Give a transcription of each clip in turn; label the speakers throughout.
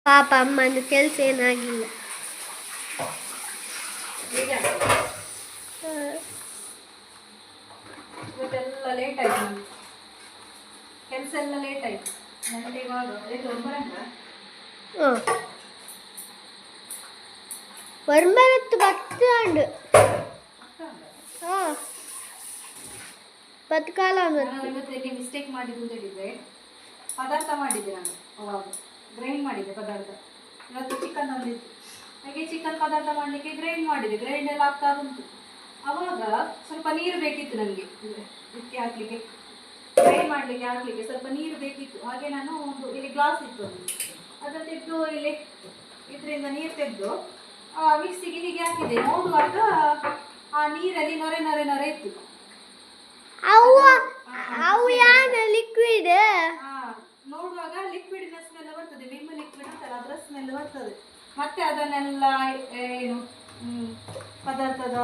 Speaker 1: ಪಾಪ ಅಮ್ಮನ ಕೆಲಸ ಏನಾಗಿಲ್ಲ.
Speaker 2: ಇವತ್ತೆಲ್ಲ ಲೇಟ್ ಆಯ್ತು, ನನಗೆ ಕೆಲಸ ಎಲ್ಲ ಲೇಟ್ ಆಯ್ತು. ನನಗೆ ಇವಾಗ
Speaker 1: வரும்பரத்து பத்தாண்டு பத்து ಕಾಲ
Speaker 2: ಇವತ್ತು ಮಿಸ್ಟೇಕ್ ಮಾಡಿದ್ದು ಅಂತ ಹೇಳಿದ್ರೆ, ಪದಾರ್ಥ ಮಾಡಿದ್ದೆ ನಾನು ಅವಾಗ ಗ್ರೈಂಡ್ ಮಾಡಿದ್ದೆ ಪದಾರ್ಥ. ಇವತ್ತು ಚಿಕನ್ ತಂದಿದ್ದು, ಹಾಗೆ ಚಿಕನ್ ಪದಾರ್ಥ ಮಾಡಲಿಕ್ಕೆ ಗ್ರೈಂಡ್ ಮಾಡಿದೆ. ಗ್ರೈಂಡ್ ಎಲ್ಲ ಆಗ್ತಾ ಉಂಟು. ಅವಾಗ ಸ್ವಲ್ಪ ನೀರು ಬೇಕಿತ್ತು ನನಗೆ ಇದಕ್ಕೆ ಹಾಕಲಿಕ್ಕೆ, ಗ್ರೈಂಡ್ ಮಾಡಲಿಕ್ಕೆ ಹಾಕಲಿಕ್ಕೆ ಸ್ವಲ್ಪ ನೀರು ಬೇಕಿತ್ತು. ಹಾಗೆ ನಾನು ಒಂದು ಇಲ್ಲಿ ಗ್ಲಾಸ್ ಇತ್ತು, ಅದನ್ನು ತೆಗೆದು ಇಲ್ಲಿ ಇದರಿಂದ ನೀರು ತೆಗೆದು ಮಿಕ್ಸಿಗೆ ಹೀಗೆ ಹಾಕಿದೆ. ನೋಡುವಾಗ ಆ ನೀರಲ್ಲಿ ನೊರೆ ನೊರೆ ನೊರೆ ಇತ್ತು.
Speaker 1: ಲಿಕ್ವಿಡ್
Speaker 2: ನೋಡುವಾಗ ಲಿಕ್ವಿಡಿನ ಸ್ಮೆಲ್ ಬರ್ತದೆ, ವಿಮ್ ಲಿಕ್ವಿಡ್ ಅಂತಲ್ಲ ಅದರ ಸ್ಮೆಲ್ ಬರ್ತದೆ. ಮತ್ತೆ ಅದನ್ನೆಲ್ಲ ಏನು ಪದಾರ್ಥದ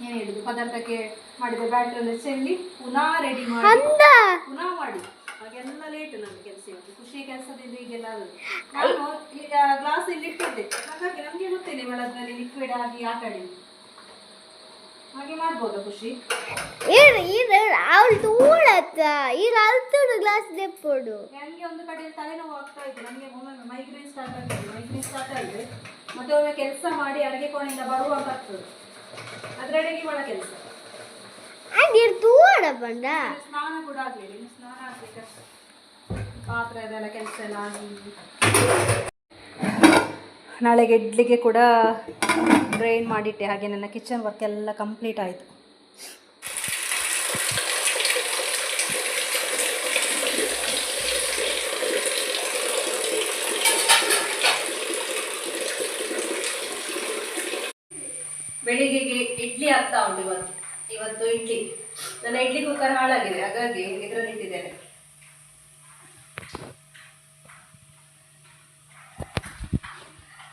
Speaker 2: ಏನು ಹೇಳಿದ್ದು, ಪದಾರ್ಥಕ್ಕೆ ಮಾಡಿದ ಬ್ಯಾಟ್ರಲ್ಲಿ ಚೆಲ್ಲಿ ಪುನಃ ರೆಡಿ ಮಾಡಿ ಪುನಃ ಮಾಡಿ. ಹಾಗೆಲ್ಲ ಲೇಟ್ ನನ್ನ ಕೆಲಸ. ಇವತ್ತು ಖುಷಿ ಕೆಲಸದಿಂದ ಈಗೆಲ್ಲ ನಾನು ಈಗ ಗ್ಲಾಸ್ ಇಲ್ಲಿ ಇಟ್ಟಿದ್ದೆ, ಹಾಗಾಗಿ ನಮಗೆ ಗೊತ್ತೇನೆ ಒಳಗಲ್ಲಿ ಲಿಕ್ವಿಡ್ ಆಗಿ ಆಟ ಆಡಿ. ಹಾಗೆ ಮಾಡ್ಬೋದಾ ಖುಷಿ? ನನಗೆ ಒಂದು ಕಡೆಯಲ್ಲಿ ತಲೆನೋವು ಆಗ್ತಾ ಇದೆ. ನನಗೆ ಒಮ್ಮೆ ಮೈಗ್ರೇನ್ ಸ್ಟಾರ್ಟ್ ಆಗಿದೆ. ಮತ್ತೆ ಒಮ್ಮೆ ಕೆಲಸ ಮಾಡಿ ಅಡುಗೆ ಕೋಣೆಯಿಂದ ಬರುವಾಗ ಆಗ್ತದೆ, ಅದರಡೆಗೆ ಒಳ ಕೆಲಸ. ಸ್ನಾನ ಕೂಡ ಆಗಲಿಲ್ಲ, ಇನ್ನು ಸ್ನಾನ ಆಗ್ಲಿಕ್ಕೆ ಪಾತ್ರೆ ಅದೆಲ್ಲ ಕೆಲಸ ಎಲ್ಲ ಆಗಿ. ನಾಳೆಗೆ ಇಡ್ಲಿಗೆ ಕೂಡ ಗ್ರೈಂಡ್ ಮಾಡಿಟ್ಟೆ. ಹಾಗೆ ನನ್ನ ಕಿಚನ್ ವರ್ಕ್ ಎಲ್ಲ ಕಂಪ್ಲೀಟ್ ಆಯಿತು. ಬೆಳಿಗ್ಗೆಗೆ ಇಡ್ಲಿ ಆಗ್ತಾ ಉಂಟು. ಇವತ್ತು ಇಡ್ಲಿ, ನನ್ನ ಇಡ್ಲಿ ಕುಕ್ಕರ್ ಹಾಳಾಗಿದೆ, ಹಾಗಾಗಿ ಇದರಲ್ಲಿ ಇಟ್ಟಿದ್ದೇನೆ.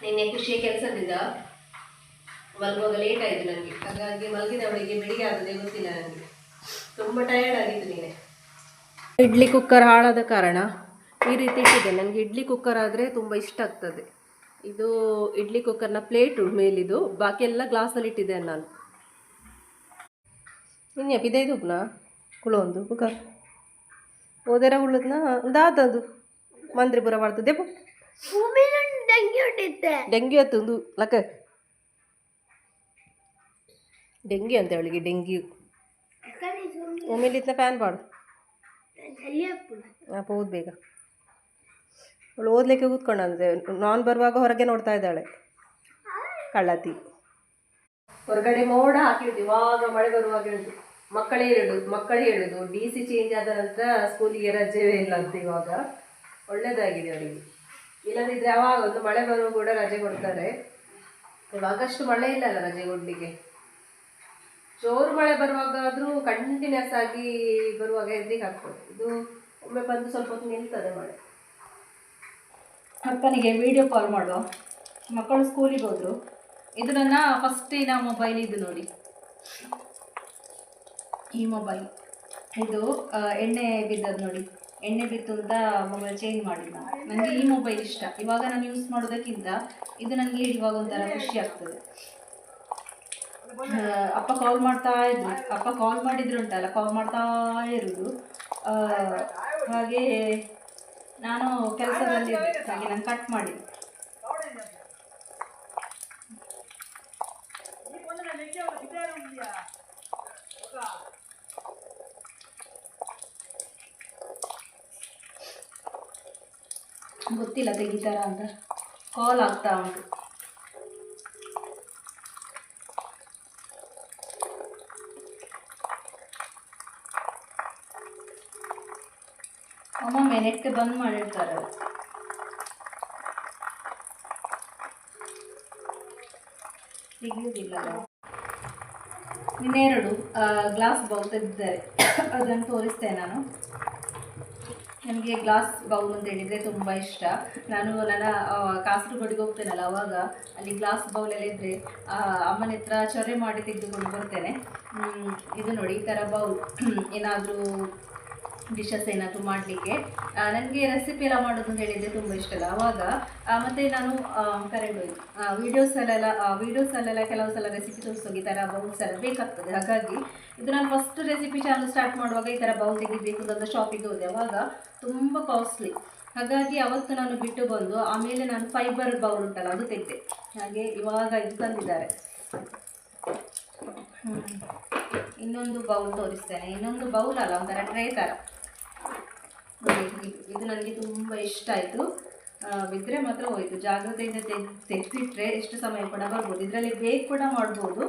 Speaker 2: ನಿನ್ನೆ ಖುಷಿಯ ಕೆಲಸದಿಂದ ಮಲಗುವಾಗ ಲೇಟ್ ಆಯಿತು ನನಗೆ, ಹಾಗಾಗಿ ಮಲಗಿದವಳಿಗೆ ಬೆಳಿಗ್ಗೆ ಆಗಿದೆ ಗೊತ್ತಿಲ್ಲ ನನಗೆ. ತುಂಬ ಟಯರ್ಡ್ ಆಗಿತ್ತು ನಿನ್ನೆ. ಇಡ್ಲಿ ಕುಕ್ಕರ್ ಹಾಳಾದ ಕಾರಣ ಈ ರೀತಿ ಇಟ್ಟಿದ್ದೆ. ನನಗೆ ಇಡ್ಲಿ ಕುಕ್ಕರ್ ಆದರೆ ತುಂಬ ಇಷ್ಟ ಆಗ್ತದೆ. ಇದು ಇಡ್ಲಿ ಕುಕ್ಕರ್ನ ಪ್ಲೇಟು ಮೇಲಿದು, ಬಾಕಿ ಎಲ್ಲ ಗ್ಲಾಸಲ್ಲಿ ಇಟ್ಟಿದ್ದೇನೆ ನಾನು. ಇನ್ಯ ಪಿದೈದು ಉಪ್ನ ಕುಳೊಂದು ಕುಕ್ಕರ್ ಓದೆರ ಉಳ್ಳದ್ನ ದಾದದು ಮಂತ್ರಿಪುರ ಮಾಡ್ತದೆ. ಡೆಂಗ್ಯೂ ಆಯ್ತು ಲಕ್ಕ, ಡೆಂಗ್ಯೂ ಅಂತ ಅವಳಿಗೆ ಡೆಂಗ್ಯೂ. ಒಮ್ಮೆಲಿತ್ನ ಫ್ಯಾನ್ ಪಾಡು ಓದ್ ಬೇಗ. ಅವಳು ಓದ್ಲಿಕ್ಕೆ ಕೂತ್ಕೊಂಡಂತೆ, ನಾನು ಬರುವಾಗ ಹೊರಗೆ ನೋಡ್ತಾ ಇದ್ದಾಳೆ ಕಳ್ಳತಿ. ಹೊರಗಡೆ ಮೋಡ ಹಾಕಿಡ್ತು, ಇವಾಗ ಮಳೆ ಬರುವಾಗ ಹೇಳುದು ಮಕ್ಕಳೇ ಹೇಳುದು DC ಚೇಂಜ್ ಆದ ನಂತರ ಸ್ಕೂಲಿಗೆ ರಜೆವೇ ಇಲ್ಲ ಅಂತ. ಇವಾಗ ಒಳ್ಳೇದಾಗಿದೆ ಅವರಿಗೆ, ಇಲ್ಲದಿದ್ದರೆ ಅವಾಗ ಒಂದು ಮಳೆ ಬರುವ ಕೂಡ ರಜೆ ಕೊಡ್ತಾರೆ. ಇವಾಗಷ್ಟು ಮಳೆ ಇಲ್ಲಲ್ಲ ರಜೆ ಕೊಡಲಿಕ್ಕೆ. ಜೋರು ಮಳೆ ಬರುವಾಗಾದರೂ ಕಂಟಿನ್ಯೂಸ್ ಆಗಿ ಬರುವಾಗ ಎದ್ರಿಗೆ ಆಗ್ತದೆ. ಇದು ಒಮ್ಮೆ ಬಂದು ಸ್ವಲ್ಪ ಹೊತ್ತು ನಿಲ್ತದೆ ಮಳೆ. ಅಪ್ಪನಿಗೆ ವಿಡಿಯೋ ಕಾಲ್ ಮಾಡುವ, ಮಕ್ಕಳು ಸ್ಕೂಲಿಗೆ ಹೋದರು. ಇದು ನನ್ನ ಫಸ್ಟಿನ ಮೊಬೈಲ್. ಇದು ನೋಡಿ, ಈ ಮೊಬೈಲ್ ಇದು ಎಣ್ಣೆ ಬಿದ್ದದ್ದು ನೋಡಿ. ಎಣ್ಣೆ ಬಿತ್ತು ಅಂತ ಮೊಬೈಲ್ ಚೇಂಜ್ ಮಾಡಿಲ್ಲ. ನನಗೆ ಈ ಮೊಬೈಲ್ ಇಷ್ಟ. ಇವಾಗ ನಾನು ಯೂಸ್ ಮಾಡೋದಕ್ಕಿಂತ ಇದು ನನಗೆ ಇವಾಗ ಒಂಥರ ಖುಷಿ ಆಗ್ತದೆ. ಅಪ್ಪ ಕಾಲ್ ಮಾಡ್ತಾ ಇದ್ರು, ಅಪ್ಪ ಕಾಲ್ ಮಾಡಿದ್ರು ಉಂಟಲ್ಲ, ಕಾಲ್ ಮಾಡ್ತಾ ಇರೋದು. ಹಾಗೆ ನಾನು ಕೆಲಸದಲ್ಲಿ ಹಾಗೆ ನಾನು ಕಟ್ ಮಾಡಿ ಗೊತ್ತಿಲ್ಲ ತೆಗಿತಾರ ಅಂತ. ಕಾಲ್ ಆಗ್ತಾ ಉಂಟು. ಒಮ್ಮೊಮ್ಮೆ ನೆಟ್ ಬಂದ್ ಮಾಡಿರ್ತಾರೆ, ಸಿಗುವುದಿಲ್ಲ. ಇನ್ನೆರಡು ಗ್ಲಾಸ್ ಬೌಲ್ ತೆಗೆದಿದ್ದಾರೆ, ಅದನ್ನು ತೋರಿಸ್ತೇನೆ ನಾನು. ನನಗೆ ಗ್ಲಾಸ್ ಬೌಲ್ ಅಂತ ಹೇಳಿದರೆ ತುಂಬ ಇಷ್ಟ. ನಾನು ನನ್ನ ಕಾಸರಗೋಡಿಗೆ ಹೋಗ್ತೇನಲ್ಲ, ಆವಾಗ ಅಲ್ಲಿ ಗ್ಲಾಸ್ ಬೌಲೆಲ್ಲ ಇದ್ದರೆ ಅಮ್ಮನ ಹತ್ರ ಚೊರೆ ಮಾಡಿ ತೆಗೆದುಕೊಂಡು ಬರ್ತೇನೆ. ಇದು ನೋಡಿ, ಈ ಥರ ಬೌಲ್ ಏನಾದರೂ
Speaker 3: ಡಿಶಸ್ ಏನಾದರೂ ಮಾಡಲಿಕ್ಕೆ. ನನಗೆ ರೆಸಿಪಿ ಎಲ್ಲ ಮಾಡೋದು ಅಂತ ಹೇಳಿದರೆ ತುಂಬ ಇಷ್ಟ ಅಲ್ಲ ಆವಾಗ. ಮತ್ತು ನಾನು ಕರೆಂಟ್ ಹೋಯ್ತು ವೀಡಿಯೋಸಲ್ಲೆಲ್ಲ ಕೆಲವು ಸಲ ರೆಸಿಪಿ ತೋರಿಸೋಗಿ ಈ ಥರ ಬೌಲ್ಸ್ ಎಲ್ಲ ಬೇಕಾಗ್ತದೆ. ಹಾಗಾಗಿ ಇದು ನಾನು ಫಸ್ಟ್ ರೆಸಿಪಿ ಚಾನಲ್ ಸ್ಟಾರ್ಟ್ ಮಾಡುವಾಗ ಈ ಥರ ಬೌಲ್ ತೆಗಿಬೇಕು ಅಂತ ಶಾಪಿಗೆ ಹೋದೆ. ಆವಾಗ ತುಂಬ ಕಾಸ್ಟ್ಲಿ. ಹಾಗಾಗಿ ಅವತ್ತು ನಾನು ಬಿಟ್ಟು ಬಂದು ಆಮೇಲೆ ನಾನು ಫೈಬರ್ ಬೌಲ್ ಉಂಟಲ್ಲ ಅದು ತೆಗೆದೆ. ಹಾಗೆ ಇವಾಗ ಇದು ತಂದಿದ್ದಾರೆ. ಇನ್ನೊಂದು ಬೌಲ್ ತೋರಿಸ್ತೇನೆ. ಇನ್ನೊಂದು ಬೌಲ್ ಅಲ್ಲ, ಒಂಥರ ಟ್ರೇ ಥರ. ಇದು ನನಗೆ ತುಂಬ ಇಷ್ಟ ಆಯಿತು. ಬಿದ್ದರೆ ಮಾತ್ರ ಹೋಯಿತು. ಜಾಗ್ರತೆಯಿಂದ ತೆಗೆದಿಟ್ರೆ ಎಷ್ಟು ಸಮಯ ಕೂಡ ಬರ್ಬೋದು. ಇದರಲ್ಲಿ ಬೇಕ್ ಕೂಡ ಮಾಡ್ಬೋದು,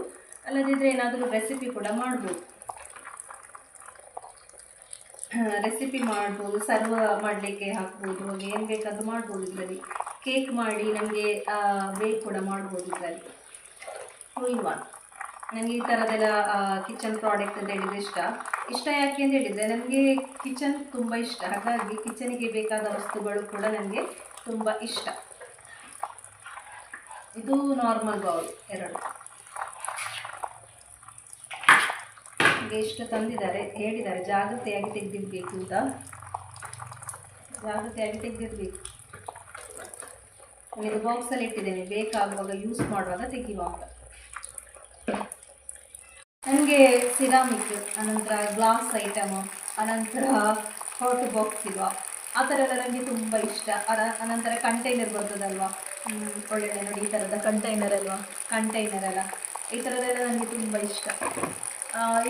Speaker 3: ಅಲ್ಲದಿದ್ದರೆ ಏನಾದರೂ ರೆಸಿಪಿ ಕೂಡ ಮಾಡ್ಬೋದು. ರೆಸಿಪಿ ಮಾಡ್ಬೋದು, ಸರ್ವ್ ಮಾಡಲಿಕ್ಕೆ ಹಾಕ್ಬೋದು, ಏನು ಬೇಕಾದರೂ ಮಾಡ್ಬೋದು. ಇದರಲ್ಲಿ ಕೇಕ್ ಮಾಡಿ ನಮಗೆ ಬೇಕ್ ಕೂಡ ಮಾಡ್ಬೋದು. ಇದರಲ್ಲಿ ಇಲ್ವಾ, ನನಗೆ ಈ ಥರದ್ದೆಲ್ಲ ಕಿಚನ್ ಪ್ರಾಡಕ್ಟ್ ಅಂತ ಹೇಳಿದರೆ ಇಷ್ಟ ಯಾಕೆ ಅಂತ ಹೇಳಿದರೆ ನನಗೆ ಕಿಚನ್ ತುಂಬ ಇಷ್ಟ. ಹಾಗಾಗಿ ಕಿಚನಿಗೆ ಬೇಕಾದ ವಸ್ತುಗಳು ಕೂಡ ನನಗೆ ತುಂಬ ಇಷ್ಟ. ಇದು ನಾರ್ಮಲ್ ಬೌಲ್ 2 ಎಷ್ಟು ತಂದಿದ್ದಾರೆ. ಹೇಳಿದ್ದಾರೆ ಜಾಗ್ರತೆಯಾಗಿ ತೆಗೆದಿರಬೇಕು ಅಂತ. ಜಾಗ್ರತೆಯಾಗಿ ತೆಗೆದಿರಬೇಕು. ನಾನು ಇದು ಬಾಕ್ಸಲ್ಲಿ ಇಟ್ಟಿದ್ದೇನೆ, ಬೇಕಾಗುವಾಗ ಯೂಸ್ ಮಾಡುವಾಗ ತೆಗೆಯುವ ಅಂತ. ನನಗೆ ಸಿರಾಮಿಕ್, ಅನಂತರ ಗ್ಲಾಸ್ ಐಟಮ್, ಅನಂತರ ಹಾಟ್ ಬಾಕ್ಸ್ ಇಲ್ವಾ ಆ ಥರ ಎಲ್ಲ ನನಗೆ ತುಂಬ ಇಷ್ಟ. ಅನಂತರ ಕಂಟೈನರ್ ಬರ್ತದಲ್ವ, ಒಳ್ಳೆಯ ನೋಡಿ ಈ ಥರದ ಕಂಟೈನರ್ ಎಲ್ಲ ಈ ಥರದ್ದೆಲ್ಲ ನನಗೆ ತುಂಬ ಇಷ್ಟ.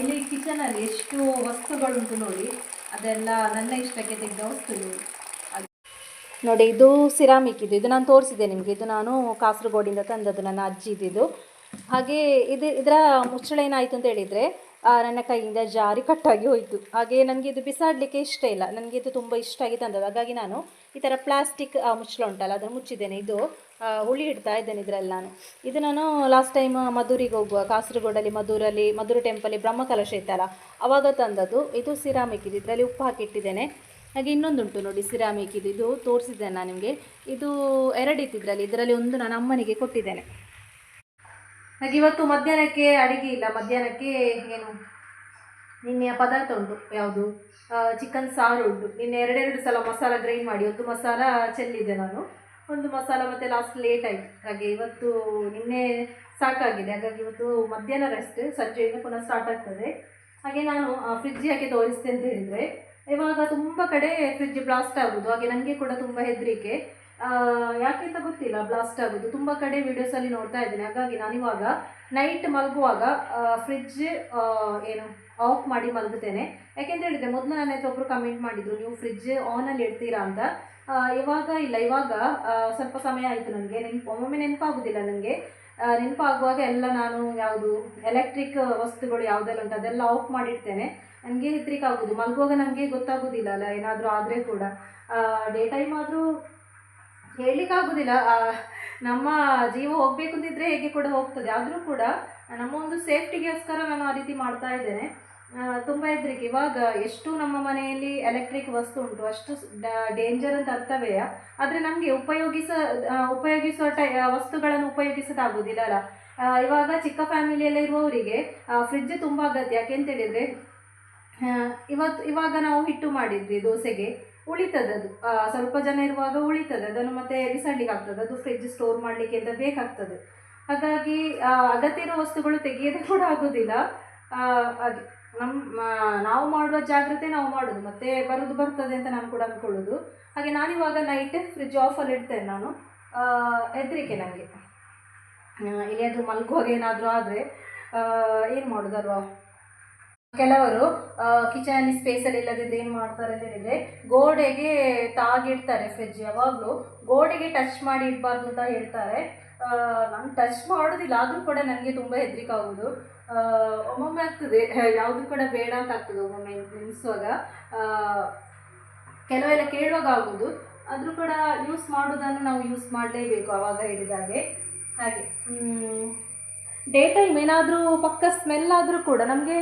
Speaker 3: ಇಲ್ಲಿ ಕಿಚನಲ್ಲಿ ಎಷ್ಟು ವಸ್ತುಗಳುಂಟು ನೋಡಿ, ಅದೆಲ್ಲ ನನ್ನ ಇಷ್ಟಕ್ಕೆ ತೆಗೆದ ವಸ್ತುಗಳು. ನೋಡಿ ಇದು ಸಿರಾಮಿಕ್, ಇದು ನಾನು ತೋರಿಸಿದೆ ನಿಮಗೆ. ಇದು ನಾನು ಕಾಸರಗೋಡಿಂದ ತಂದದ್ದು, ನನ್ನ ಅಜ್ಜಿದು. ಹಾಗೆ ಇದರ ಮುಚ್ಚಳ ಏನಾಯಿತು ಅಂತ ಹೇಳಿದರೆ ನನ್ನ ಕೈಯಿಂದ ಜಾರಿ ಕಟ್ಟಾಗಿ ಹೋಯಿತು. ಹಾಗೆ ನನಗೆ ಇದು ಬಿಸಾಡಲಿಕ್ಕೆ ಇಷ್ಟ ಇಲ್ಲ, ನನಗೆ ಇದು ತುಂಬ ಇಷ್ಟ ಆಗಿ ತಂದದ್ದು. ಹಾಗಾಗಿ ನಾನು ಈ ಥರ ಪ್ಲಾಸ್ಟಿಕ್ ಮುಚ್ಚಳ ಉಂಟಲ್ಲ ಅದನ್ನು ಮುಚ್ಚಿದ್ದೇನೆ. ಇದು ಹುಳಿ ಇಡ್ತಾ ಇದ್ದೇನೆ ಇದರಲ್ಲಿ ನಾನು. ಇದು ನಾನು ಲಾಸ್ಟ್ ಟೈಮ್ ಮಧುರಿಗೆ ಹೋಗುವ, ಕಾಸರಗೋಡಲ್ಲಿ ಮಧುರ ಟೆಂಪಲ್ಲಿ ಬ್ರಹ್ಮಕಲಶ ಇತ್ತಲ್ಲ ಆವಾಗ ತಂದದ್ದು. ಇದು ಸಿರಾಮಿಕ್, ಇದರಲ್ಲಿ ಉಪ್ಪು ಹಾಕಿಟ್ಟಿದ್ದೇನೆ. ಹಾಗೆ ಇನ್ನೊಂದುಂಟು ನೋಡಿ ಸಿರಾಮಿಕ್, ಇದು ತೋರಿಸಿದ್ದೇನೆ ನಾನು ನಿಮಗೆ. ಇದು 2 ಇತ್ತು ಇದರಲ್ಲಿ ಒಂದು ನಾನು ಅಮ್ಮನಿಗೆ ಕೊಟ್ಟಿದ್ದೇನೆ. ಹಾಗೆ ಇವತ್ತು ಮಧ್ಯಾಹ್ನಕ್ಕೆ ಅಡುಗೆ ಇಲ್ಲ. ಮಧ್ಯಾಹ್ನಕ್ಕೆ ಏನು ನಿನ್ನೆಯ ಪದಾರ್ಥ ಉಂಟು, ಯಾವುದು ಚಿಕನ್ ಸಾರು ಉಂಟು. ನಿನ್ನೆ 2 ಸಲ ಮಸಾಲ ಗ್ರೈಂಡ್ ಮಾಡಿ, ಒಂದು ಮಸಾಲ ಚೆಲ್ಲಿದೆ ನಾನು, ಒಂದು ಮಸಾಲ ಮತ್ತು ಲಾಸ್ಟ್ ಲೇಟ್ ಆಯಿತು. ಹಾಗೆ ಇವತ್ತು ನಿನ್ನೆ ಸಾಕಾಗಿದೆ. ಹಾಗಾಗಿ ಇವತ್ತು ಮಧ್ಯಾಹ್ನ ರೆಸ್ಟ್, ಸಂಜೆಯಿಂದ ಪುನಃ ಸ್ಟಾರ್ಟ್ ಆಗ್ತದೆ. ಹಾಗೆ ನಾನು ಫ್ರಿಜ್ ಯಾಕೆ ತೋರಿಸ್ತೆ ಅಂತ ಹೇಳಿದರೆ, ಇವಾಗ ತುಂಬ ಕಡೆ ಫ್ರಿಜ್ ಬ್ಲಾಸ್ಟ್ ಆಗೋದು. ಹಾಗೆ ನನಗೆ ಕೂಡ ತುಂಬ ಹೆದರಿಕೆ, ಯಾಕೆ ಅಂತ ಗೊತ್ತಿಲ್ಲ ಬ್ಲಾಸ್ಟ್ ಆಗೋದು. ತುಂಬ ಕಡೆ ವೀಡಿಯೋಸಲ್ಲಿ ನೋಡ್ತಾ ಇದ್ದೇನೆ. ಹಾಗಾಗಿ ನಾನಿವಾಗ ನೈಟ್ ಮಲಗುವಾಗ ಫ್ರಿಜ್ ಆಫ್ ಮಾಡಿ ಮಲಗುತ್ತೇನೆ. ಯಾಕೆಂತ ಹೇಳಿದರೆ ಮೊದಲು ನನ್ನ ಹತ್ರ ಒಬ್ಬರು ಕಮೆಂಟ್ ಮಾಡಿದರು, ನೀವು ಫ್ರಿಜ್ ಆನಲ್ಲಿ ಇಡ್ತೀರಾ ಅಂತ. ಇವಾಗ ಇಲ್ಲ, ಇವಾಗ ಸ್ವಲ್ಪ ಸಮಯ ಆಯಿತು ನನಗೆ ಒಮ್ಮೊಮ್ಮೆ ನೆನಪಾಗೋದಿಲ್ಲ ನನಗೆ. ನೆನಪಾಗುವಾಗ ಎಲ್ಲ ನಾನು ಯಾವುದು ಎಲೆಕ್ಟ್ರಿಕ್ ವಸ್ತುಗಳು ಯಾವುದೆಲ್ಲ ಉಂಟು ಅದೆಲ್ಲ ಆಫ್ ಮಾಡಿಡ್ತೇನೆ. ನನಗೆ ಹೆದರಿಕೆ ಆಗೋದು, ಮಲಗುವಾಗ ನನಗೆ ಗೊತ್ತಾಗೋದಿಲ್ಲ ಅಲ್ಲ, ಏನಾದರೂ ಆದರೆ ಕೂಡ. ಡೇ ಟೈಮ್ ಆದರೂ ಹೇಳಲಿಕ್ಕಾಗೋದಿಲ್ಲ, ನಮ್ಮ ಜೀವ ಹೋಗಬೇಕು ಅಂತಿದ್ರೆ ಹೇಗೆ ಕೂಡ ಹೋಗ್ತದೆ. ಆದರೂ ಕೂಡ ನಮ್ಮ ಒಂದು ಸೇಫ್ಟಿಗೋಸ್ಕರ ನಾನು ಆ ರೀತಿ ಮಾಡ್ತಾ ಇದ್ದೇನೆ. ತುಂಬ ಹೆದರಿಕೆ. ಇವಾಗ ಎಷ್ಟು ನಮ್ಮ ಮನೆಯಲ್ಲಿ ಎಲೆಕ್ಟ್ರಿಕ್ ವಸ್ತು ಉಂಟು ಅಷ್ಟು ಡೇಂಜರ್ ಅಂತ ಅರ್ಥವೇ. ಆದರೆ ನಮಗೆ ಉಪಯೋಗಿಸುವ ವಸ್ತುಗಳನ್ನು ಉಪಯೋಗಿಸೋದಾಗೋದಿಲ್ಲ ಅಲ್ಲ. ಇವಾಗ ಚಿಕ್ಕ ಫ್ಯಾಮಿಲಿಯೆಲ್ಲ ಇರುವವರಿಗೆ ಫ್ರಿಡ್ಜ್ ತುಂಬ ಅಗತ್ಯ. ಯಾಕೆಂತೇಳಿದರೆ ಇವಾಗ ನಾವು ಹಿಟ್ಟು ಮಾಡಿದ್ವಿ ದೋಸೆಗೆ, ಉಳಿತದೆ ಅದು. ಸ್ವಲ್ಪ ಜನ ಇರುವಾಗ ಉಳಿತದೆ, ಅದನ್ನು ಮತ್ತೆ ಬಿಸಾಡಲಿಕ್ಕೆ ಆಗ್ತದೆ. ಅದು ಫ್ರಿಡ್ಜ್ ಸ್ಟೋರ್ ಮಾಡಲಿಕ್ಕೆ ಅಂತ ಬೇಕಾಗ್ತದೆ. ಹಾಗಾಗಿ ಅಗತ್ಯ ಇರೋ ವಸ್ತುಗಳು ತೆಗೆಯೋದೇ ಕೂಡ ಆಗೋದಿಲ್ಲ. ಹಾಗೆ ನಾವು ಮಾಡುವ ಜಾಗ್ರತೆ ನಾವು ಮಾಡೋದು, ಮತ್ತೆ ಬರ್ತದೆ ಅಂತ ನಾನು ಕೂಡ ಅಂದ್ಕೊಳ್ಳೋದು. ಹಾಗೆ ನಾನಿವಾಗ ನೈಟ್ ಫ್ರಿಡ್ಜ್ ಆಫಲ್ಲಿ ಇಡ್ತೇನೆ ನಾನು. ಹೆದರಿಕೆ ನನಗೆ, ಎಲ್ಲಿಯಾದರೂ ಮಲ್ಗುವಾಗ ಏನಾದರೂ ಆದರೆ ಏನು ಮಾಡೋದಲ್ವಾ. ಕೆಲವರು ಕಿಚನಲ್ಲಿ ಸ್ಪೇಸಲ್ಲಿ ಇಲ್ಲದಿದ್ದರೆ ಏನು ಮಾಡ್ತಾರೆ ಅಂತ ಹೇಳಿದರೆ ಗೋಡೆಗೆ ತಾಗಿಡ್ತಾರೆ ಫ್ರಿಡ್ಜ್. ಯಾವಾಗಲೂ ಗೋಡೆಗೆ ಟಚ್ ಮಾಡಿ ಇಡಬಾರ್ದು ಅಂತ ಹೇಳ್ತಾರೆ. ನಾನು ಟಚ್ ಮಾಡೋದಿಲ್ಲ, ಆದರೂ ಕೂಡ ನನಗೆ ತುಂಬ ಹೆದರಿಕೆ ಆಗೋದು. ಒಮ್ಮೊಮ್ಮೆ ಆಗ್ತದೆ, ಯಾವುದು ಕೂಡ ಬೇಡ ಅಂತ ಆಗ್ತದೆ ಒಮ್ಮೊಮ್ಮೆ ನೆನೆಸುವಾಗ, ಕೆಲವೆಲ್ಲ ಕೇಳುವಾಗ ಆಗೋದು. ಆದರೂ ಕೂಡ ಯೂಸ್ ಮಾಡೋದನ್ನು ನಾವು ಯೂಸ್ ಮಾಡಲೇಬೇಕು ಆವಾಗ ಹೇಳಿದಾಗೆ. ಹಾಗೆ ಡೇ ಟೈಮ್ ಏನಾದರೂ ಪಕ್ಕ ಸ್ಮೆಲ್ ಆದರೂ ಕೂಡ ನಮಗೆ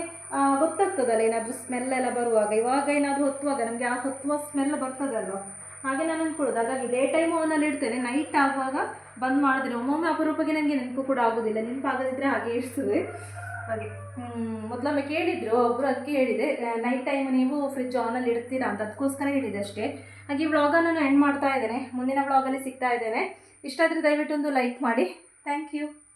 Speaker 3: ಗೊತ್ತಾಗ್ತದಲ್ಲ, ಏನಾದರೂ ಸ್ಮೆಲ್ ಎಲ್ಲ ಬರುವಾಗ. ಇವಾಗ ಏನಾದರೂ ಹೊತ್ತುವಾಗ ನಮಗೆ ಆ ಹೊತ್ತುವ ಸ್ಮೆಲ್ ಬರ್ತದಲ್ವ, ಹಾಗೆ ನಾನು ಅಂದ್ಕೊಳ್ಳೋದು. ಹಾಗಾಗಿ ಡೇ ಟೈಮ್ ಅವನಲ್ಲಿ ಇಡ್ತೇನೆ, ನೈಟ್ ಆಗುವಾಗ ಬಂದ್ ಮಾಡಿದ್ರೆ ಒಮ್ಮೊಮ್ಮೆ ಅಪರೂಪಕ್ಕೆ ನನಗೆ ನೆನಪು ಕೂಡ ಆಗೋದಿಲ್ಲ. ನೆನಪಾಗದಿದ್ದರೆ ಹಾಗೆ ಇರ್ತದೆ. ಹಾಗೆ ಮೊದಲೊಮ್ಮೆ ಕೇಳಿದ್ರು ಒಬ್ಬರು, ಅದಕ್ಕೆ ಹೇಳಿದೆ ನೈಟ್ ಟೈಮ್ ನೀವು ಫ್ರಿಜ್ ಆನಲ್ಲಿ ಇಡ್ತೀರಾ ಅಂತ, ಅದಕ್ಕೋಸ್ಕರ ಹೇಳಿದೆ ಅಷ್ಟೇ. ಹಾಗೆ ಈ ವ್ಲಾಗನ್ನು ನಾನು ಎಂಡ್ ಮಾಡ್ತಾ ಇದ್ದೇನೆ. ಮುಂದಿನ ವ್ಲಾಗಲ್ಲಿ ಸಿಗ್ತಾ ಇದ್ದೇನೆ. ಇಷ್ಟ ಆದರೆ ದಯವಿಟ್ಟು ಒಂದು ಲೈಕ್ ಮಾಡಿ. Thank you.